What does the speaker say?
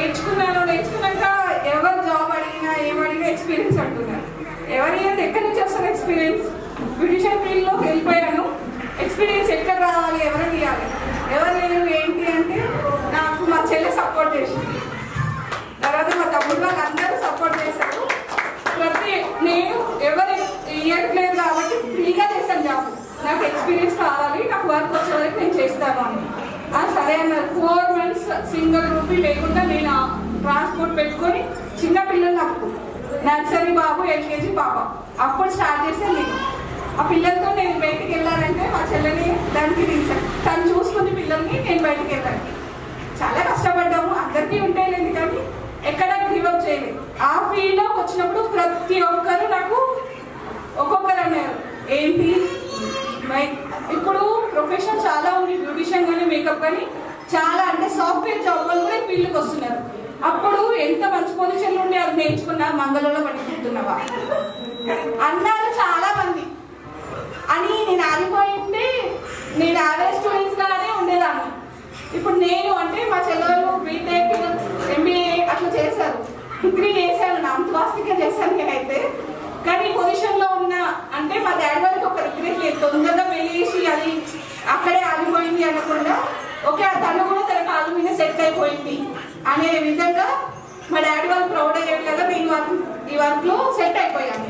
నేర్చుకున్నాక ఎవరు జాబ్ అడిగినా ఏమడిగినా ఎక్స్పీరియన్స్ అంటున్నారు. ఎవరైనా ఎక్కడి నుంచి వస్తారు ఎక్స్పీరియన్స్? బ్యూటిషియన్ ఫీల్డ్లోకి వెళ్ళిపోయాను, ఎక్స్పీరియన్స్ ఎక్కడ రావాలి, ఎవరు ఇవ్వాలి? ఎవరు లేరు. ఏంటి అంటే నాకు మా చెల్లె సపోర్ట్ చేసింది, తర్వాత మా తమ్ముడు వాళ్ళు అందరూ సపోర్ట్ చేశారు. నేను ఎవరు ఇవ్వట్లేదు కాబట్టి ఫ్రీగా చేశాను జాబ్. నాకు ఎక్స్పీరియన్స్ కావాలి, నాకు వర్క్ వచ్చే వరకు నేను చేస్తాను అని. సరే అన్నారు. 4 months సింగిల్ రూపీ లేకుండా నేను ట్రాన్స్పోర్ట్ పెట్టుకొని చిన్న పిల్లలు నాకు నర్సరీ బాబు, LKG పాప అప్పుడు స్టార్ట్ చేశాను నేను. ఆ పిల్లలతో నేను బయటికి వెళ్ళాలంటే మా చెల్లెని దానికి తీసాను. తను చూసుకుని పిల్లల్ని నేను బయటికి వెళ్ళాను. చాలా కష్టపడ్డాము, అందరికీ ఉంటేలేదు కానీ ఎక్కడ గివప్ చేయలేదు. ఆ ఫీల్డ్లోకి వచ్చినప్పుడు ప్రతి ఒక్కరు నాకు ఒక్కొక్కరు అన్నారు ఏంటి ఇప్పుడు ప్రొఫెషన్ చాలా ఉంది, బ్యూటిషియన్ కానీ మేకప్ కానీ చాలా, అంటే సాఫ్ట్వేర్ జాబ్ వాళ్ళు కూడా ఫీల్డ్కి వస్తున్నారు. అప్పుడు ఎంత మంచి పొజిషన్లో ఉండి అది నేర్చుకున్నా మంగళంలో పట్టుకుంటున్నావా అన్నారు చాలా మంది. అని నేను ఆగిపోయింటే నేను యావరేజ్ స్టూడెంట్స్ లానే ఉండేదాన్ని. ఇప్పుడు నేను అంటే మా చెల్లెలు బీటెక్, MBA అట్లా చేశారు, డిగ్రీ చేశాను, నా అంతవాస్తిగా చేశాను నేనైతే. కానీ పొజిషన్లో ఉన్న అంటే మా డాడీ వాళ్ళకి ఒక రిగ్రెట్ లేదు, తొందరగా పెళ్ళేసి అది అక్కడే ఆగిపోయింది అనకుండా ఓకే తను కూడా తన కాళ్ళ మీద సెట్ అయిపోయింది అనే విధంగా మా డాడీ వాళ్ళు ప్రౌడ్ అయ్యేట్లాగా నేను ఈ వర్క్లో సెట్ అయిపోయాను.